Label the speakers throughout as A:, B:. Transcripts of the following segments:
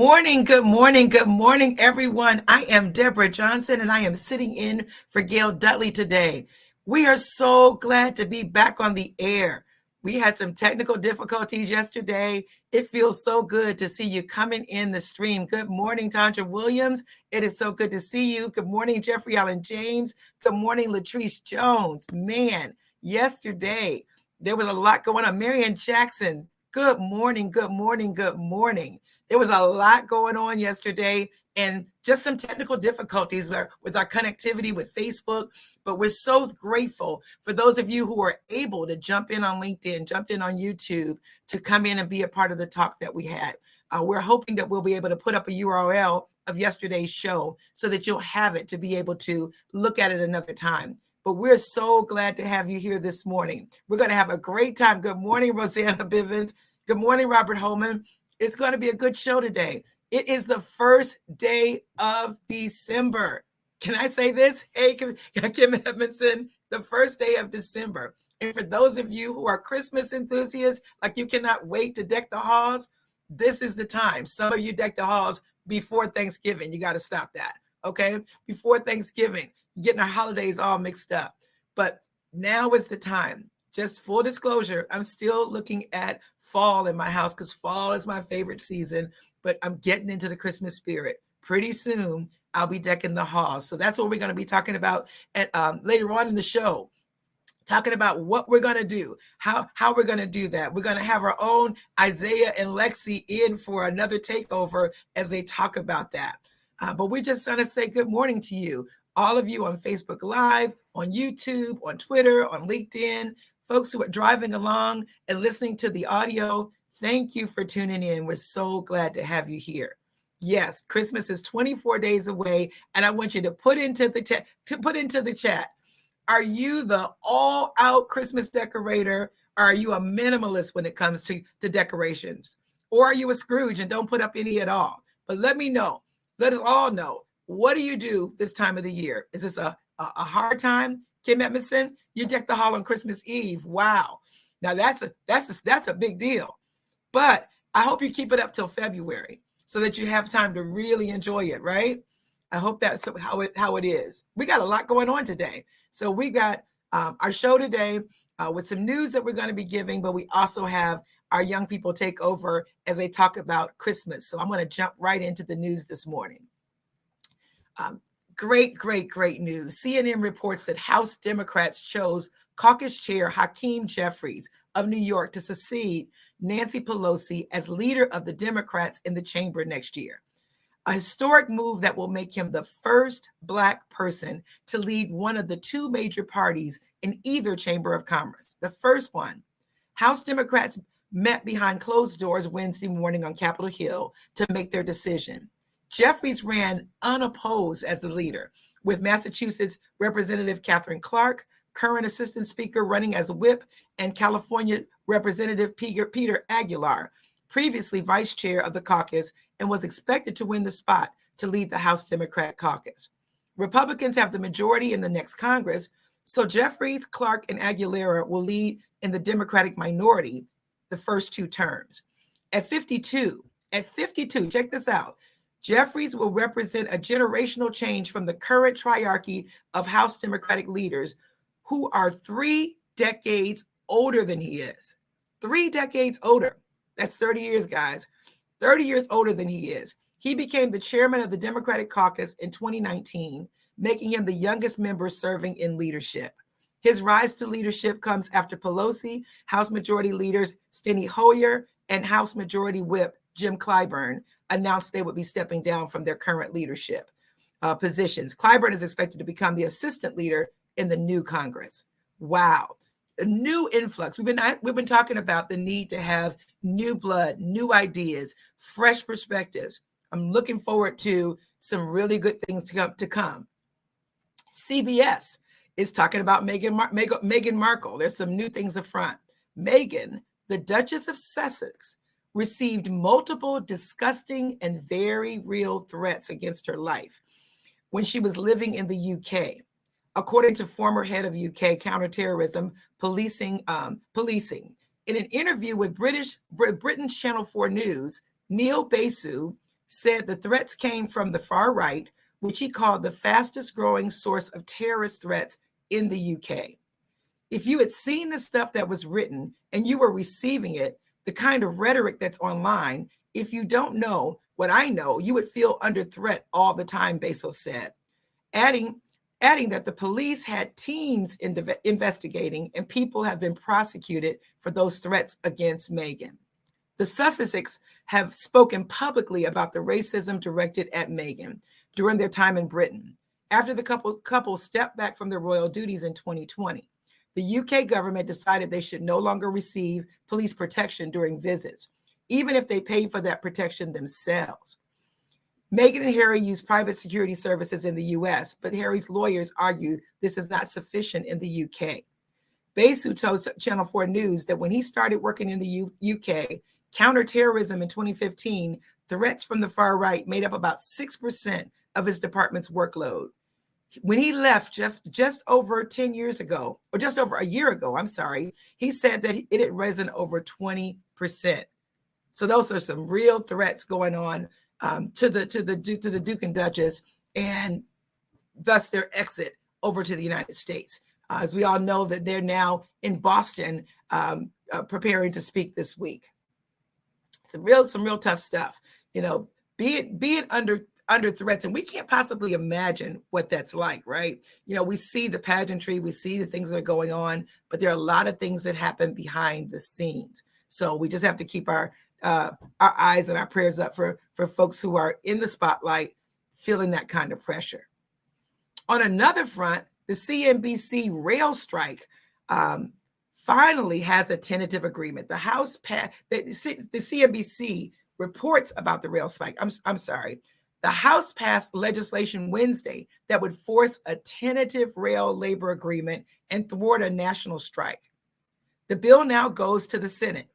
A: good morning, everyone. I am Deborah Johnson, and I am sitting in for Gail Dudley today. We are so glad to be back on the air. We had some technical difficulties yesterday. It feels so good to see you coming in the stream. Good morning, Tandra Williams. It is so good to see you. Good morning, Jeffrey Allen James. Good morning, Latrice Jones. Man, yesterday there was a lot going on. Marianne Jackson. Good morning, good morning, good morning. There was a lot going on yesterday and just some technical difficulties with our connectivity with Facebook. But we're so grateful for those of you who are able to jump in on LinkedIn, jump in on YouTube to come in and be a part of the talk that we had. We're hoping that we'll be able to put up a URL of yesterday's show so that you'll have it to be able to look at it another time. But we're so glad to have you here this morning. We're going to have a great time. Good morning, Rosanna Bivens. Good morning, Robert Holman. It's going to be a good show today. It is the first day of December. Can I say this? Hey, Kim Edmondson, the first day of December. And for those of you who are Christmas enthusiasts, like you cannot wait to deck the halls, this is the time. Some of you deck the halls before Thanksgiving. You got to stop that, okay? Before Thanksgiving, getting our holidays all mixed up. But now is the time. Just full disclosure, I'm still looking at fall in my house because fall is my favorite season, but I'm getting into the Christmas spirit. Pretty soon, I'll be decking the halls. So that's what we're going to be talking about at, later on in the show, talking about what we're going to do, how we're going to do that. We're going to have our own Isaiah and Lexi in for another takeover as they talk about that. But we're just going to say good morning to you, all of you on Facebook Live, on YouTube, on Twitter, on LinkedIn, folks who are driving along and listening to the audio. Thank you for tuning in. We're so glad to have you here. Yes, Christmas is 24 days away, and I want you to put into the chat. Are you the all-out Christmas decorator, or are you a minimalist when it comes to decorations? Or are you a Scrooge and don't put up any at all? But let me know. Let us all know. What do you do this time of the year? Is this a hard time? Kim Edmondson, you deck the hall on Christmas Eve. Wow. Now that's a big deal. But I hope you keep it up till February so that you have time to really enjoy it, right? I hope that's how it is. We got a lot going on today. So we got our show today with some news that we're going to be giving, but we also have our young people take over as they talk about Christmas. So I'm going to jump right into the news this morning. Great news. CNN reports that House Democrats chose caucus chair Hakeem Jeffries of New York to succeed Nancy Pelosi as leader of the Democrats in the chamber next year. A historic move that will make him the first Black person to lead one of the two major parties in either chamber of Congress. The first one, House Democrats met behind closed doors Wednesday morning on Capitol Hill to make their decision. Jeffries ran unopposed as the leader, with Massachusetts Representative Catherine Clark, current Assistant Speaker, running as whip, and California Representative Peter Aguilar, previously vice chair of the caucus and was expected to win the spot to lead the House Democrat caucus. Republicans have the majority in the next Congress, so Jeffries, Clark, and Aguilera will lead in the Democratic minority the first two terms. At 52, check this out. Jeffries will represent a generational change from the current triarchy of House Democratic leaders who are 3 decades older than he is. 3 decades older. That's 30 years, guys. 30 years older than he is. He became the chairman of the Democratic caucus in 2019, making him the youngest member serving in leadership. His rise to leadership comes after Pelosi, House Majority Leaders Steny Hoyer, and House Majority Whip Jim Clyburn announced they would be stepping down from their current leadership positions. Clyburn is expected to become the assistant leader in the new Congress. Wow. A new influx. We've been talking about the need to have new blood, new ideas, fresh perspectives. I'm looking forward to some really good things to come. CBS is talking about Meghan Markle. There's some new things up front. Meghan, the Duchess of Sussex, received multiple disgusting and very real threats against her life when she was living in the UK, according to former head of UK counterterrorism policing. In an interview with Britain's Channel 4 News, Neil Basu, said the threats came from the far right, which he called the fastest growing source of terrorist threats in the UK. If you had seen the stuff that was written and you were receiving it, the kind of rhetoric that's online, if you don't know what I know, you would feel under threat all the time, Bezos said, adding that the police had teams investigating and people have been prosecuted for those threats against Meghan. The Sussexes have spoken publicly about the racism directed at Meghan during their time in Britain, after the couple stepped back from their royal duties in 2020. The UK government decided they should no longer receive police protection during visits, even if they paid for that protection themselves. Meghan and Harry use private security services in the US, but Harry's lawyers argue this is not sufficient in the UK. Besu told Channel 4 News that when he started working in the UK, counterterrorism in 2015, threats from the far right made up about 6% of his department's workload. When he left just over 10 years ago, or just over a year ago, he said that it had risen over 20%. So those are some real threats going on to the Duke and Duchess, and thus their exit over to the United States. As we all know that they're now in Boston preparing to speak this week. Some real tough stuff, being under threats, and we can't possibly imagine what that's like, right? We see the pageantry, we see the things that are going on, but there are a lot of things that happen behind the scenes. So we just have to keep our eyes and our prayers up for folks who are in the spotlight, feeling that kind of pressure. On another front, the CNBC rail strike finally has a tentative agreement. The House passed, the CNBC reports about the rail strike. The House passed legislation Wednesday that would force a tentative rail labor agreement and thwart a national strike. The bill now goes to the Senate,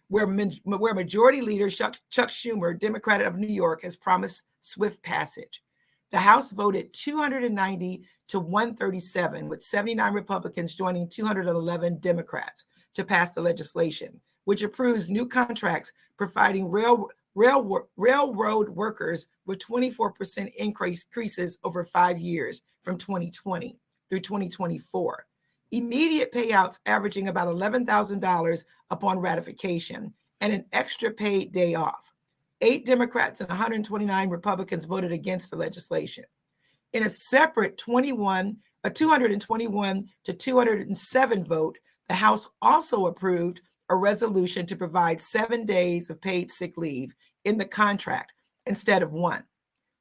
A: where Majority Leader Chuck Schumer, Democrat of New York, has promised swift passage. The House voted 290 to 137, with 79 Republicans joining 211 Democrats to pass the legislation, which approves new contracts providing railroad workers with 24% increases over 5 years from 2020 through 2024. Immediate payouts averaging about $11,000 upon ratification, and an extra paid day off. 8 Democrats and 129 Republicans voted against the legislation. In a separate 221 to 207 vote, the House also approved a resolution to provide 7 days of paid sick leave in the contract instead of 1,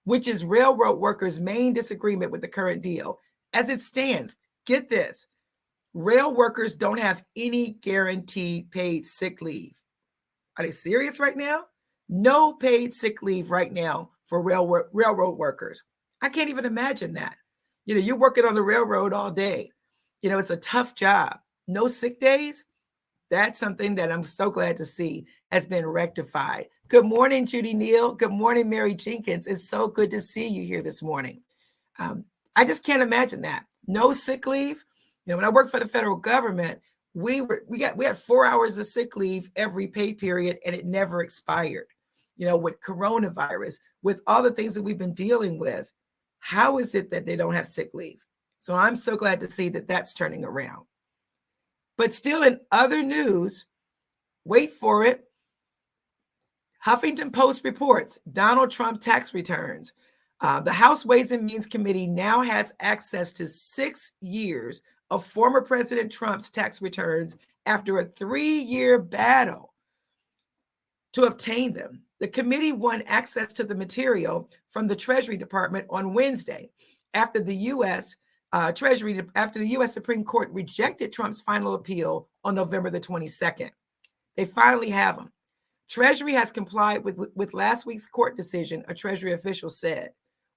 A: which is railroad workers' main disagreement with the current deal. As it stands, get this, rail workers don't have any guaranteed paid sick leave. Are they serious right now? No paid sick leave right now for railroad workers. I can't even imagine that. You're working on the railroad all day. It's a tough job. No sick days. That's something that I'm so glad to see has been rectified. Good morning, Judy Neal. Good morning, Mary Jenkins. It's so good to see you here this morning. I just can't imagine that. No sick leave. When I worked for the federal government, we had 4 hours of sick leave every pay period, and it never expired. With coronavirus, with all the things that we've been dealing with, how is it that they don't have sick leave? So I'm so glad to see that that's turning around. But still in other news, wait for it, Huffington Post reports Donald Trump tax returns. The House Ways and Means Committee now has access to 6 years of former President Trump's tax returns after a 3-year battle to obtain them. The committee won access to the material from the Treasury Department on Wednesday after the U.S. Supreme Court rejected Trump's final appeal on November the 22nd. They finally have them. Treasury has complied with last week's court decision, a Treasury official said,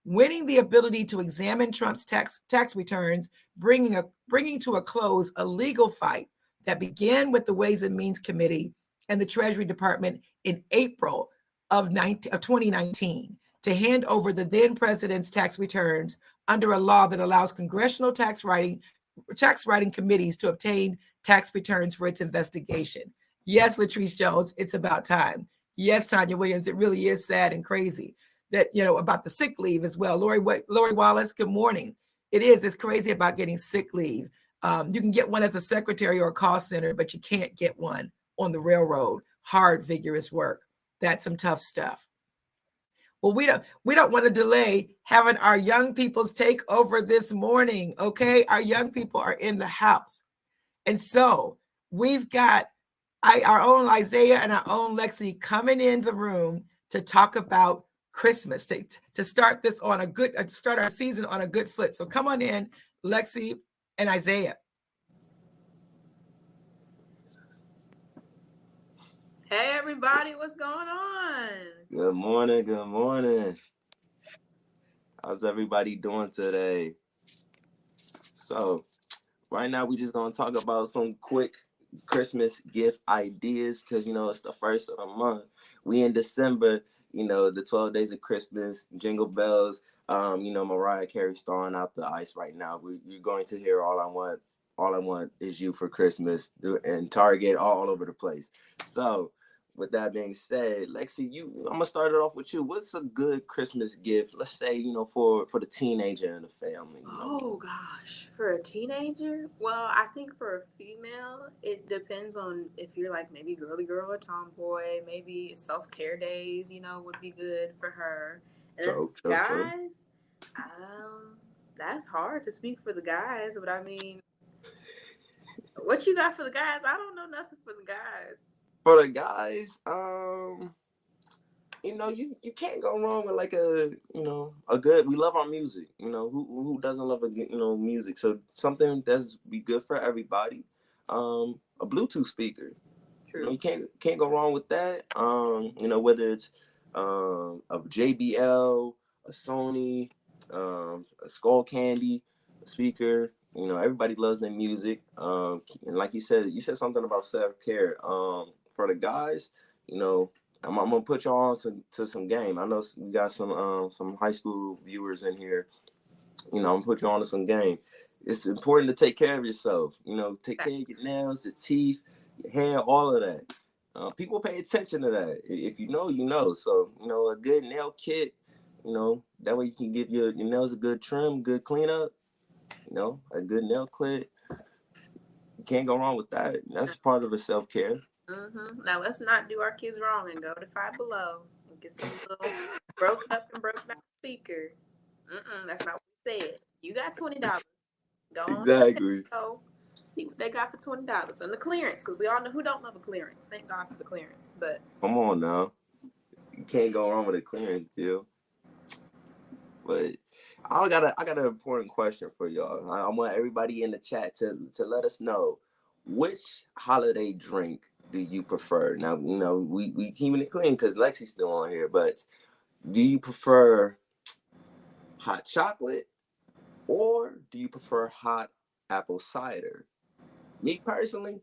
A: winning the ability to examine Trump's tax returns, bringing to a close a legal fight that began with the Ways and Means Committee and the Treasury Department in April of 2019 to hand over the then president's tax returns under a law that allows congressional tax writing committees to obtain tax returns for its investigation. Yes, Latrice Jones, it's about time. Yes, Tanya Williams, it really is sad and crazy that, about the sick leave as well. Lori Wallace, good morning. It's crazy about getting sick leave. You can get one as a secretary or a call center, but you can't get one on the railroad. Hard, vigorous work. That's some tough stuff. Well, we don't want to delay having our young people's take over this morning, okay? Our young people are in the house. And so we've got our own Isaiah and our own Lexi coming in the room to talk about Christmas, to start this on start our season on a good foot. So come on in, Lexi and Isaiah.
B: Hey everybody, what's going on?
C: Good morning, good morning. How's everybody doing today? So, right now we just gonna talk about some quick Christmas gift ideas because it's the first of the month. We in December, the 12 days of Christmas, jingle bells. Mariah Carey's throwing out the ice right now. You're going to hear All I Want Is You for Christmas and Target all over the place. So with that being said, Lexi, I'm gonna start it off with you. What's a good Christmas gift? Let's say, for the teenager in the family.
B: Oh gosh, for a teenager? Well, I think for a female, it depends on if you're like maybe girly girl or tomboy. Maybe self-care days, would be good for her. And then guys, that's hard to speak for the guys, but I mean, what you got for the guys? I don't know nothing for the guys.
C: For the guys, you can't go wrong with like a good. We love our music. Who doesn't love music? So something that's be good for everybody. A Bluetooth speaker.
B: True.
C: You can't go wrong with that. Whether it's a JBL, a Sony, a Skull Candy, a speaker. Everybody loves their music. And like you said something about self-care. For the guys, I'm gonna put y'all on to some game. I know we got some high school viewers in here. I'm gonna put you on to some game. It's important to take care of yourself. Take care of your nails, your teeth, your hair, all of that. People pay attention to that. If you know, you know. So a good nail kit. That way you can give your nails a good trim, good cleanup. A good nail kit. You can't go wrong with that. That's part of the self-care.
B: Now let's not do our kids wrong and go to Five Below and get some little broken up speaker. That's not what we said. You got $20. Go on.
C: Exactly.
B: Go see what they got for $20 and the clearance, because we all know who don't love a clearance. Thank God for the clearance. But
C: come on now, you can't go wrong with a clearance deal. But I got an important question for y'all. I want everybody in the chat to let us know, which holiday drink do you prefer? Now, we keeping it clean because Lexi's still on here, but do you prefer hot chocolate or do you prefer hot apple cider? Me personally,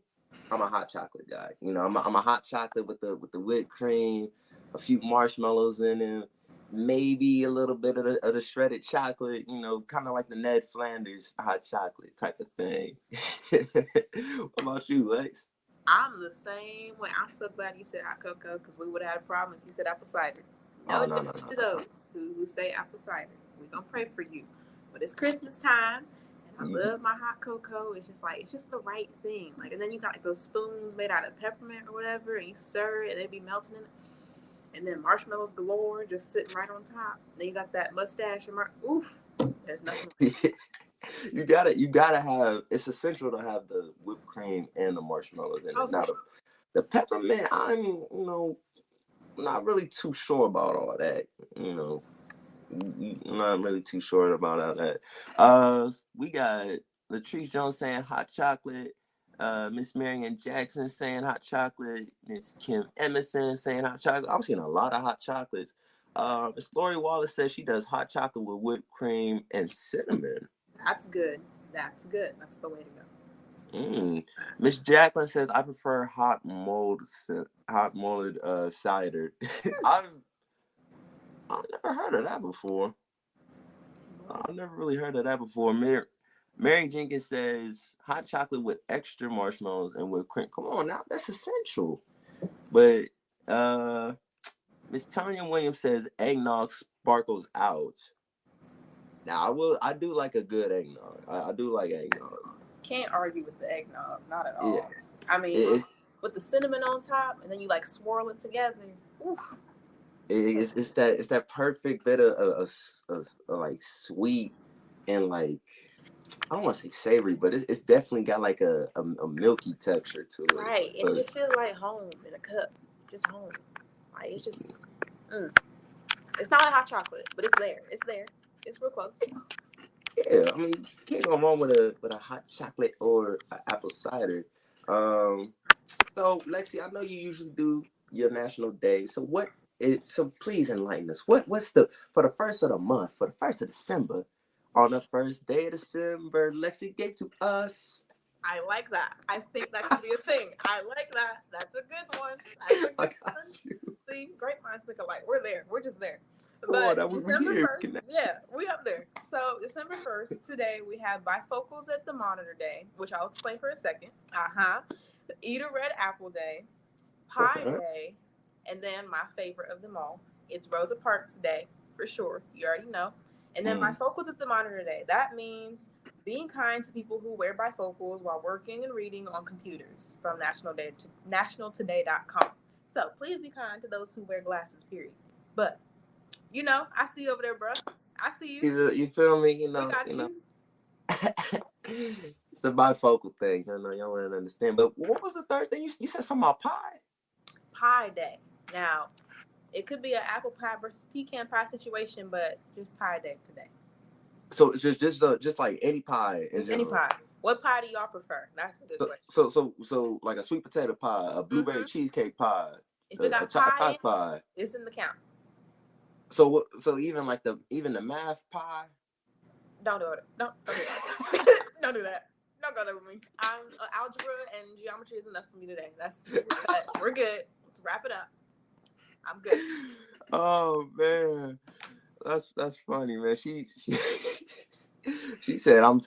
C: I'm a hot chocolate guy. I'm a hot chocolate with the whipped cream, a few marshmallows in it, maybe a little bit of the shredded chocolate, kind of like the Ned Flanders hot chocolate type of thing. What about you, Lex?
B: I'm the same way. I'm so glad you said hot cocoa, because we would have had a problem if you said apple cider. No. To those who say apple cider, we're gonna pray for you. But it's Christmas time, and I love my hot cocoa. It's just the right thing. And then you got those spoons made out of peppermint or whatever, and you stir it, and they be melting in it. And then marshmallows galore just sitting right on top. And then you got that mustache and oof. There's nothing.
C: You gotta have. It's essential to have the whipped cream and the marshmallows in it. Now the peppermint, I'm not really too sure about all that. I'm not really too sure about all that. We got Latrice Jones saying hot chocolate. Miss Marian Jackson saying hot chocolate. Miss Kim Emerson saying hot chocolate. I'm seeing a lot of hot chocolates. Miss Lori Wallace says she does hot chocolate with whipped cream and cinnamon.
B: That's good. That's the way to
C: go. Miss Jacqueline says I prefer hot molded cider. I've never heard of that before. I've never really heard of that before. Mary Jenkins says hot chocolate with extra marshmallows and whipped cream. Come on now, that's essential. But Miss Tanya Williams says eggnog sparkles out. Now I do like a good eggnog. I do like eggnog.
B: Can't argue with the eggnog, not at
C: Yeah,
B: all. I mean, with the cinnamon on top, and then you like swirl it together. Oof.
C: it's that perfect bit of like sweet and like, I don't want to say savory, but it's definitely got like a milky texture to it.
B: Right, and it just feels like home in a cup, just home. Like it's just, it's not like hot chocolate, but it's there. It's there. It's real close.
C: Yeah, I mean, you can't go wrong with a hot chocolate or apple cider. So Lexi, I know you usually do your national day. So so please enlighten us. What's for the first of the month, for the first of December, on the first day of December, Lexi gave to us.
B: I like that. I think that could be a thing. I like that. That's a good one. That's a good one. See, great minds think alike. We're there. We're just there. But December 1st, yeah, we up there. So December 1st, today we have bifocals at the monitor day, which I'll explain for a second. Eat a red apple day, pie day, and then my favorite of them all, it's Rosa Parks day, for sure. You already know. And then bifocals at the monitor day. That means being kind to people who wear bifocals while working and reading on computers from nationaltoday.com. So please be kind to those who wear glasses, period. But, you know, I see you over there, bro. I see you.
C: You feel me? You know,
B: we got you.
C: It's a bifocal thing. I know y'all wouldn't understand. But what was the third thing? You said something about pie?
B: Pie day. Now, it could be an apple pie versus pecan pie situation, but just pie day today.
C: So it's just like any pie.
B: Just any pie. What pie do y'all prefer? That's a good question.
C: So like a sweet potato pie, a blueberry cheesecake pie,
B: if it got
C: a chocolate pie,
B: it's in the count.
C: So even like the math pie.
B: Don't do it. Don't do that. Don't do that. Don't go there with me. Algebra and geometry is enough for me today. We're good. Let's wrap it up. I'm good.
C: Oh man, that's funny, man. She said I'm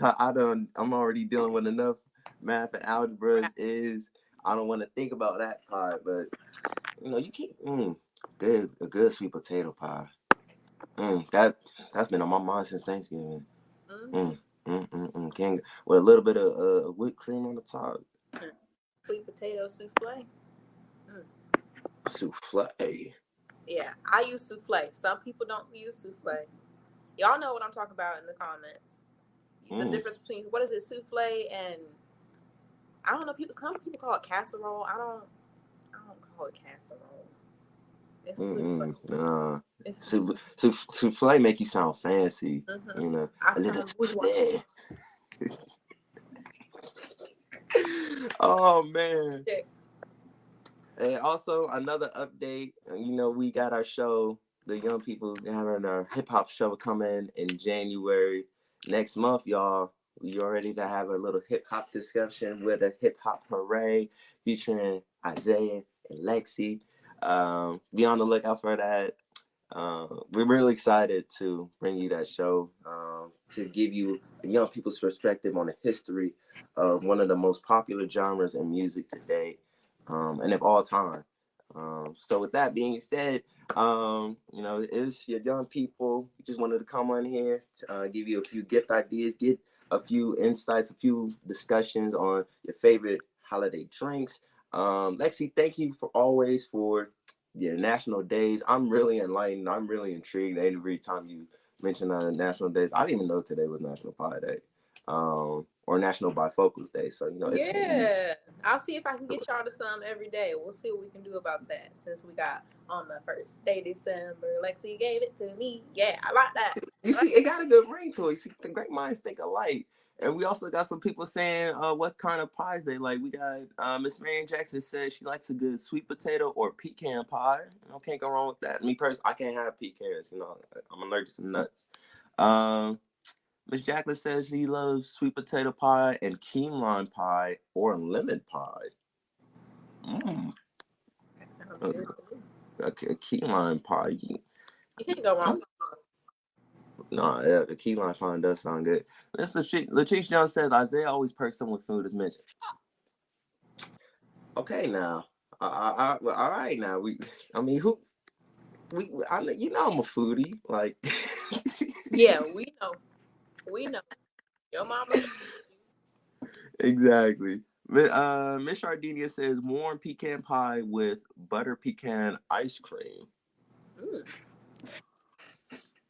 C: already dealing with enough math and algebra is. I don't want to think about that pie, but you know you can't. A good sweet potato pie. That's been on my mind since Thanksgiving. With a little bit of whipped cream on the top.
B: Sweet potato souffle.
C: Souffle.
B: Yeah, I use souffle. Some people don't use souffle. Y'all know what I'm talking about in the comments. The difference between what is it, souffle and I don't know. Some people call it casserole. I don't call it casserole. It's souffle.
C: Nah. Souffle make you sound fancy. You know, a little souffle. Oh man. Yeah. And also another update. You know, we got our show. The young people having our hip hop show coming in January next month, y'all. We are ready to have a little hip hop discussion with a hip hop parade featuring Isaiah and Lexi. Be on the lookout for that. We're really excited to bring you that show to give you the young people's perspective on the history of one of the most popular genres in music today and of all time. So with that being said, you know, it's your young people. We just wanted to come on here to give you a few gift ideas, get a few insights, a few discussions on your favorite holiday drinks. Lexi, thank you for your national days. I'm really enlightened. I'm really intrigued every time you mention national days. I didn't even know today was National Pie Day. Or National Bifocals Day. So, you know.
B: Yeah. I'll see if I can get y'all to some every day. We'll see what we can do about that since we got on the first day December. Lexi gave it to me. Yeah, I like that.
C: You see, it got a good ring to it. You see, the great minds think alike. And we also got some people saying what kind of pies they like. We got Miss Marion Jackson says she likes a good sweet potato or pecan pie. You know, can't go wrong with that. Me personally, I can't have pecans. You know, I'm allergic to nuts. Miss Jacqueline says she loves sweet potato pie and key lime pie or lemon pie.
B: That sounds good.
C: A key lime pie.
B: You can't go wrong.
C: No, yeah, the key lime pie does sound good. Latrice Jones says Isaiah always perks them with food as mentioned. Okay, now. All right, now. Who? you know, I'm a foodie. Like,
B: Yeah, we know. Your mama.
C: exactly. Miss Sardinia says warm pecan pie with butter pecan ice cream.
B: Mm.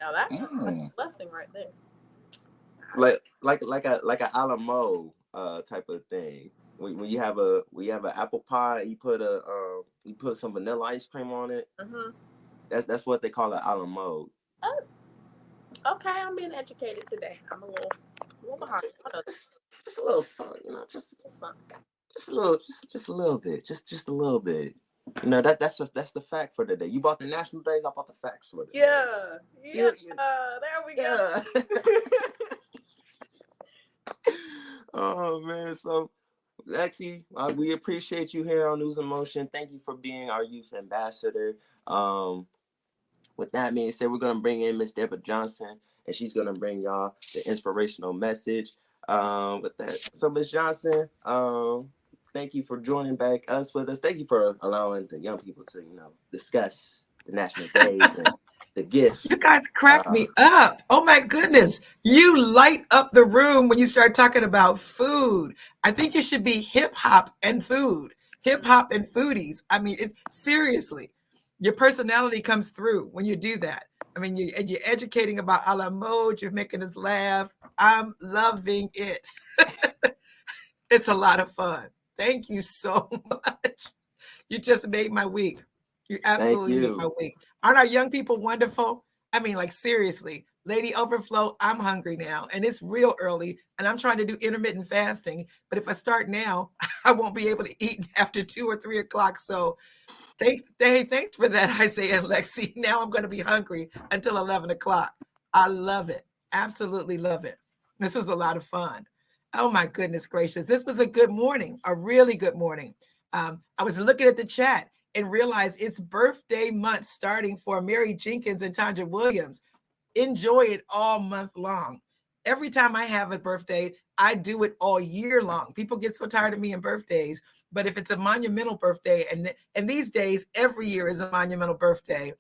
B: Now that's a blessing right there.
C: Like a Alamo type of thing. When you have an apple pie, you put some vanilla ice cream on it.
B: Mm-hmm.
C: That's what they call an Alamo.
B: Oh, okay. I'm being educated today. I'm a little behind.
C: Just a little something, you know, just a little bit, just a little bit. You know, that's the fact for the day. You bought the national days, I bought the facts for the day.
B: Yeah. There we go.
C: Oh man, so Lexi, we appreciate you here on NewsInMotion. Thank you for being our youth ambassador. With that being said, we're gonna bring in Miss Deborah Johnson, and she's gonna bring y'all the inspirational message. With that, so Miss Johnson, thank you for joining back us with us. Thank you for allowing the young people to, discuss the national days and the gifts.
A: You guys crack me up. Oh my goodness. You light up the room when you start talking about food. I think you should be hip hop and food, hip hop and foodies. I mean, seriously, your personality comes through when you do that. I mean, you're educating about a la mode. You're making us laugh. I'm loving it. It's a lot of fun. Thank you so much. You just made my week. You absolutely made my week. Aren't our young people wonderful? I mean, like, seriously, Lady Overflow, I'm hungry now, and it's real early, and I'm trying to do intermittent fasting. But if I start now, I won't be able to eat after 2 or 3 o'clock. So thanks for that, Isaiah and Lexi. Now I'm going to be hungry until 11 o'clock. I love it. Absolutely love it. This was a lot of fun. Oh, my goodness gracious. This was a good morning, a really good morning. I was looking at the chat and realized it's birthday month starting for Mary Jenkins and Tanja Williams. Enjoy it all month long. Every time I have a birthday, I do it all year long. People get so tired of me in birthdays, but if it's a monumental birthday, and these days, every year is a monumental birthday,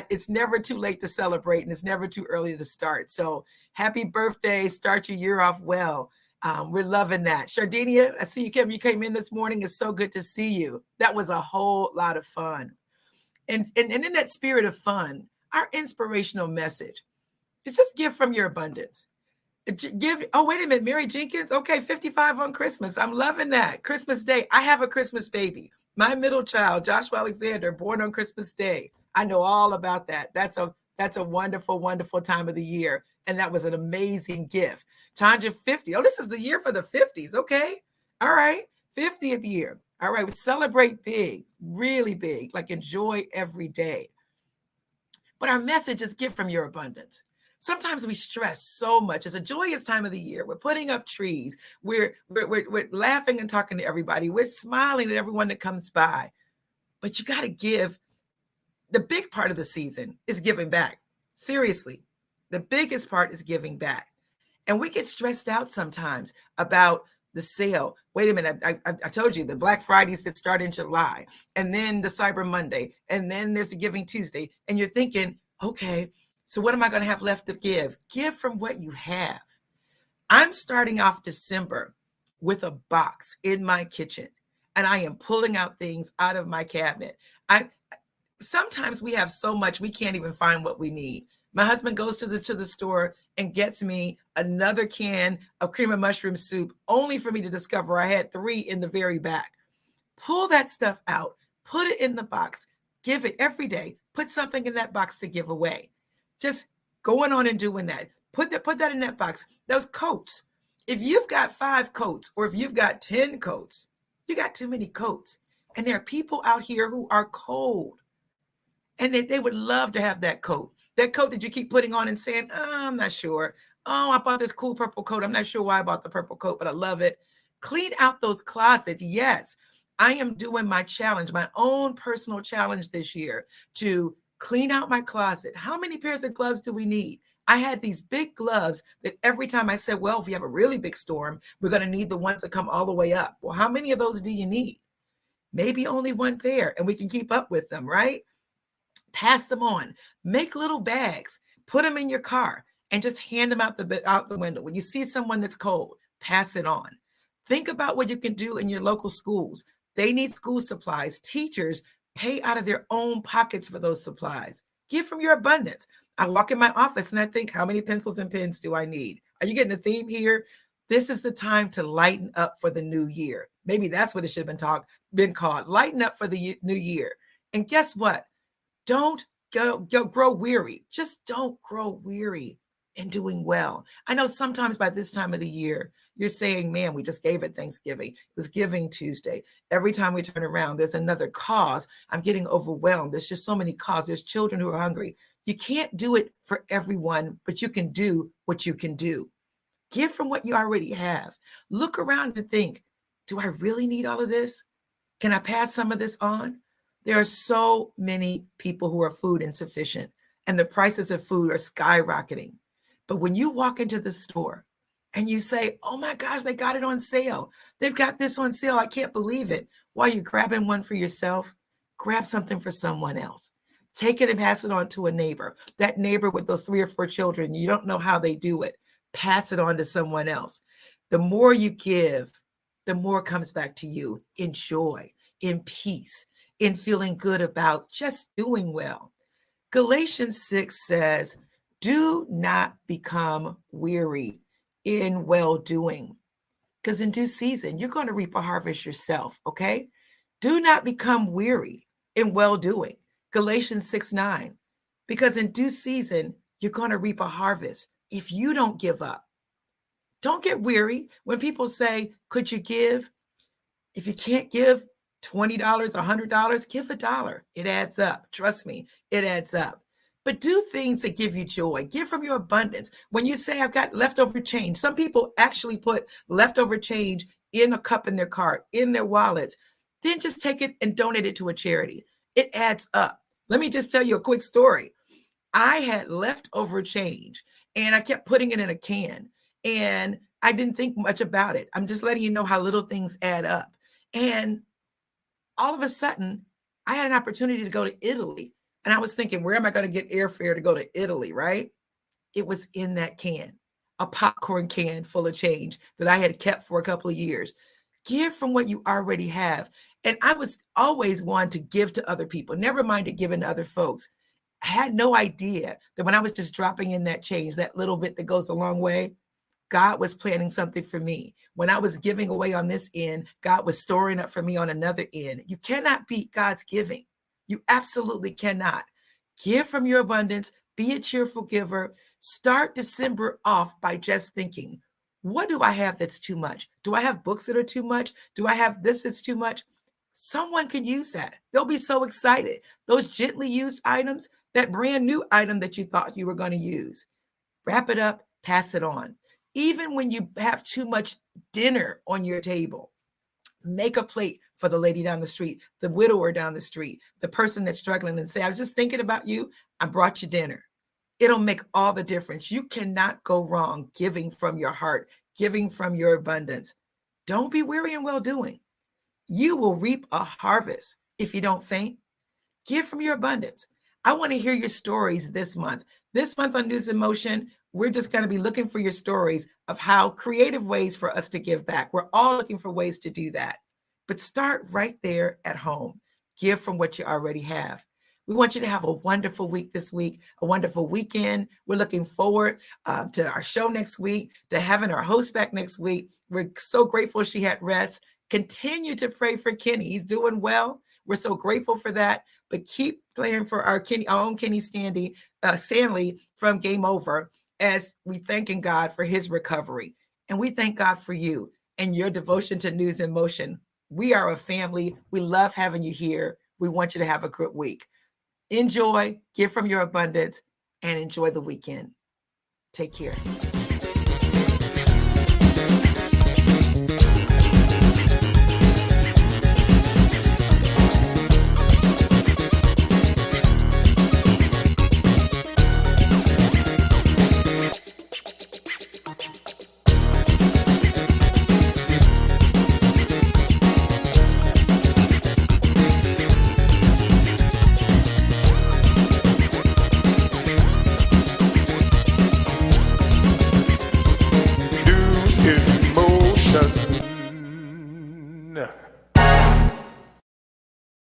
A: it's never too late to celebrate, and it's never too early to start. So happy birthday. Start your year off well. We're loving that. Shardinia, I see you came in this morning. It's so good to see you. That was a whole lot of fun. And in that spirit of fun, our inspirational message is just give from your abundance. Oh, wait a minute, Mary Jenkins. Okay, 55 on Christmas. I'm loving that. Christmas Day. I have a Christmas baby. My middle child, Joshua Alexander, born on Christmas Day. I know all about that. That's a wonderful, wonderful time of the year. And that was an amazing gift. Tanja, 50. Oh, this is the year for the 50s. Okay. All right. 50th year. All right. We celebrate big, really big, like enjoy every day. But our message is give from your abundance. Sometimes we stress so much. It's a joyous time of the year. We're putting up trees. We're laughing and talking to everybody. We're smiling at everyone that comes by. But you got to give. The big part of the season is giving back. Seriously, the biggest part is giving back. And we get stressed out sometimes about the sale. Wait a minute, I told you the Black Fridays that start in July, and then the Cyber Monday, and then there's a Giving Tuesday. And you're thinking, okay, so what am I going to have left to give? Give from what you have. I'm starting off December with a box in my kitchen, and I am pulling out things out of my cabinet. Sometimes we have so much we can't even find what we need. My husband goes to the store and gets me another can of cream of mushroom soup, only for me to discover I had 3 in the very back. Pull that stuff out, put it in the box, give it every day, put something in that box to give away. Just going on and doing that. Put that in that box. Those coats. If you've got 5 coats or if you've got 10 coats, you got too many coats. And there are people out here who are cold. And they would love to have that coat that you keep putting on and saying, oh, I'm not sure. Oh, I bought this cool purple coat. I'm not sure why I bought the purple coat, but I love it. Clean out those closets. Yes, I am doing my challenge, my own personal challenge this year to clean out my closet. How many pairs of gloves do we need? I had these big gloves that every time I said, well, if you have a really big storm, we're going to need the ones that come all the way up. Well, how many of those do you need? Maybe only 1 pair, and we can keep up with them, right? Pass them on. Make little bags. Put them in your car and just hand them out the window. When you see someone that's cold, pass it on. Think about what you can do in your local schools. They need school supplies. Teachers pay out of their own pockets for those supplies. Give from your abundance. I walk in my office and I think, how many pencils and pens do I need? Are you getting a theme here? This is the time to lighten up for the new year. Maybe that's what it should have been called. Lighten up for the new year. And guess what? Don't grow weary. Just don't grow weary in doing well. I know sometimes by this time of the year, you're saying, man, we just gave it Thanksgiving. It was Giving Tuesday. Every time we turn around, there's another cause. I'm getting overwhelmed. There's just so many causes. There's children who are hungry. You can't do it for everyone, but you can do what you can do. Give from what you already have. Look around and think, do I really need all of this? Can I pass some of this on? There are so many people who are food insufficient, and the prices of food are skyrocketing. But when you walk into the store and you say, oh my gosh, they got it on sale. They've got this on sale. I can't believe it. While you're grabbing one for yourself, grab something for someone else. Take it and pass it on to a neighbor. That neighbor with those 3 or 4 children, you don't know how they do it. Pass it on to someone else. The more you give, the more comes back to you in joy, in peace, in feeling good about just doing well. Galatians 6 says, do not become weary in well-doing, because in due season, you're going to reap a harvest yourself, okay? Do not become weary in well-doing. Galatians 6:9, because in due season, you're going to reap a harvest if you don't give up. Don't get weary when people say, could you give? If you can't give $20, $100, give $1. It adds up. Trust me, it adds up. But do things that give you joy. Give from your abundance. When you say, I've got leftover change, some people actually put leftover change in a cup in their cart, in their wallets. Then just take it and donate it to a charity. It adds up. Let me just tell you a quick story. I had leftover change and I kept putting it in a can and I didn't think much about it. I'm just letting you know how little things add up. And all of a sudden, I had an opportunity to go to Italy. And I was thinking, where am I going to get airfare to go to Italy, right? It was in that can, a popcorn can full of change that I had kept for a couple of years. Give from what you already have. And I was always one to give to other people, never mind to giving to other folks. I had no idea that when I was just dropping in that change, that little bit that goes a long way, God was planning something for me. When I was giving away on this end, God was storing up for me on another end. You cannot beat God's giving. You absolutely cannot. Give from your abundance. Be a cheerful giver. Start December off by just thinking, what do I have that's too much? Do I have books that are too much? Do I have this that's too much? Someone can use that. They'll be so excited. Those gently used items, that brand new item that you thought you were going to use, wrap it up, pass it on. Even when you have too much dinner on your table, make a plate for the lady down the street, the widower down the street, the person that's struggling, and say, I was just thinking about you. I brought you dinner. It'll make all the difference. You cannot go wrong giving from your heart, giving from your abundance. Don't be weary in well-doing. You will reap a harvest if you don't faint. Give from your abundance. I want to hear your stories this month. This month on NewsInMotion, we're just going to be looking for your stories of how creative ways for us to give back. We're all looking for ways to do that. But start right there at home. Give from what you already have. We want you to have a wonderful week this week, a wonderful weekend. We're looking forward to our show next week, to having our host back next week. We're so grateful she had rest. Continue to pray for Kenny. He's doing well. We're so grateful for that. But keep praying for our own Kenny Stanley from Game Over, as we thanking God for his recovery. And we thank God for you and your devotion to NewsInMotion. We are a family. We love having you here. We want you to have a good week. Enjoy, give from your abundance, and enjoy the weekend. Take care.